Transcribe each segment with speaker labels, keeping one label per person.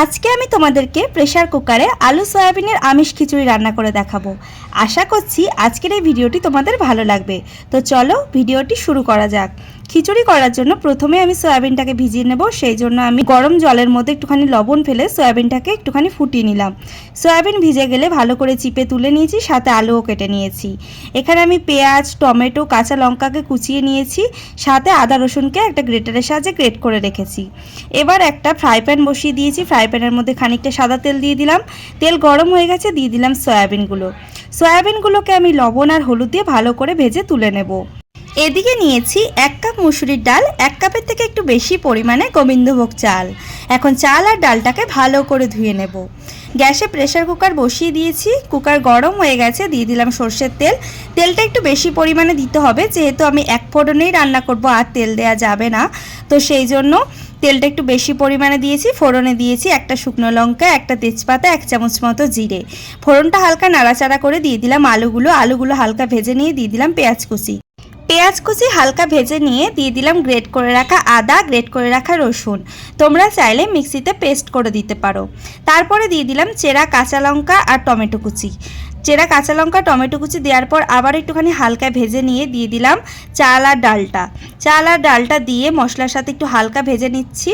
Speaker 1: আজকে আমি তোমাদেরকে প্রেসার কুকারে আলু সয়াবিনের আমিষ খিচুড়ি রান্না করে দেখাবো। আশা করছি আজকের এই ভিডিওটি তোমাদের ভালো লাগবে। তো চলো ভিডিওটি শুরু করা যাক। খিচুড়ি করার জন্য প্রথমে আমি সয়াবিনটাকে ভিজিয়ে নেব। সেই জন্য আমি গরম জলের মধ্যে একটুখানি লবণ ফেলে সয়াবিনটাকে একটুখানি ফুটিয়ে নিলাম। সয়াবিন ভিজে গেলে ভালো করে চিপে তুলে নিয়েছি, সাথে আলুও কেটে নিয়েছি। এখানে আমি পেঁয়াজ, টমেটো, কাঁচা লঙ্কাকে কুচিয়ে নিয়েছি, সাথে আদা রসুনকে একটা গ্রেটারের সাহায্যে গ্রেট করে রেখেছি। এবার একটা ফ্রাই প্যান বসিয়ে দিয়েছি। ফ্রাই প্যানের মধ্যে খানিকটা সাদা তেল দিয়ে দিলাম। তেল গরম হয়ে গেছে, দিয়ে দিলাম সয়াবিনগুলোকে আমি লবণ আর হলুদ দিয়ে ভালো করে ভেজে তুলে নেব। এদিকে নিয়েছি 1 কাপ মুসুরির ডাল, 1 কাপের থেকে একটু বেশি পরিমাণে গোবিন্দভোগ চাল। এখন চাল আর ডালটাকে ভালো করে ধুয়ে নেব। গ্যাসে প্রেসার কুকার বসিয়ে দিয়েছি। কুকার গরম হয়ে গেছে, দিয়ে দিলাম সর্ষের তেল। তেলটা একটু বেশি পরিমাণে দিতে হবে, যেহেতু আমি এক ফোড়নেই রান্না করব, আর তেল দেওয়া যাবে না। তো সেই জন্য তেলটা একটু বেশি পরিমাণে দিয়েছি। ফোড়নে দিয়েছি একটা শুকনো লঙ্কা, একটা তেজপাতা, 1 চামচ মতো জিরে। ফোড়নটা হালকা নাড়াচাড়া করে দিয়ে দিলাম আলুগুলো হালকা ভেজে নিয়ে দিয়ে দিলাম পেঁয়াজ কুচি হালকা ভেজে নিয়ে দিয়ে দিলাম গ্রেট করে রাখা আদা, গ্রেট করে রাখা রসুন। তোমরা চাইলে মিক্সিতে পেস্ট করে দিতে পারো। তারপরে দিয়ে দিলাম চেরা কাঁচা লঙ্কা আর টমেটো কুচি। টমেটো কুচি দেওয়ার পর আবার একটুখানি হালকা ভেজে নিয়ে দিয়ে দিলাম চাল আর ডালটা দিয়ে মশলার সাথে একটু হালকা ভেজে নিচ্ছি।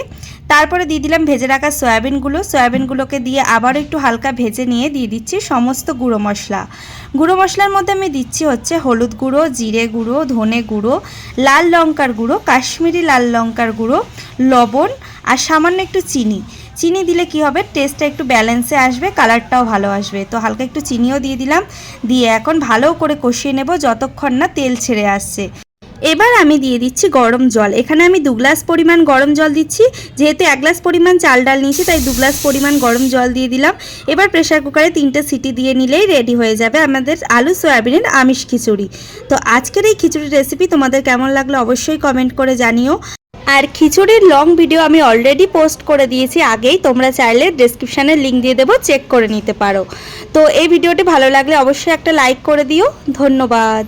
Speaker 1: তারপরে দিয়ে দিলাম ভেজে রাখা সয়াবিনগুলোকে দিয়ে আবার একটু হালকা ভেজে নিয়ে দিয়ে দিচ্ছি সমস্ত গুঁড়ো মশলার মধ্যে আমি দিচ্ছি হচ্ছে হলুদ গুঁড়ো, জিরে গুঁড়ো, ধনে গুঁড়ো, লাল লঙ্কার গুঁড়ো, কাশ্মীরি লাল লঙ্কার গুঁড়ো, লবণ আর সামান্য একটু চিনি দিলে কি হবে, টেস্টটা একটু ব্যালেন্সে আসবে, কালারটাও ভালো আসবে। তো হালকা একটু চিনিও দিয়ে দিলাম। দিয়ে এখন ভালো করে কষিয়ে নেব যতক্ষণ না তেল ছেড়ে আসছে। এবার আমি দিয়ে দিচ্ছি গরম জল। এখানে আমি 2 গ্লাস পরিমাণ গরম জল দিচ্ছি। যেহেতু 1 গ্লাস পরিমাণ চাল ডাল নিয়েছি, তাই 2 গ্লাস পরিমাণ গরম জল দিয়ে দিলাম। এবার প্রেসার কুকারে 3টে সিটি দিয়ে নিলেই রেডি হয়ে যাবে আমাদের আলু সয়াবিনের আমিষ খিচুড়ি। তো আজকের এই খিচুড়ির রেসিপি তোমাদের কেমন লাগলো অবশ্যই কমেন্ট করে জানিও। আর খিচুড়ির লং ভিডিও আমি অলরেডি পোস্ট করে দিয়েছি আগেই, তোমরা চাইলে ডেসক্রিপশানে লিঙ্ক দিয়ে দেবো, চেক করে নিতে পারো। তো এই ভিডিওটি ভালো লাগলে অবশ্যই একটা লাইক করে দিও। ধন্যবাদ।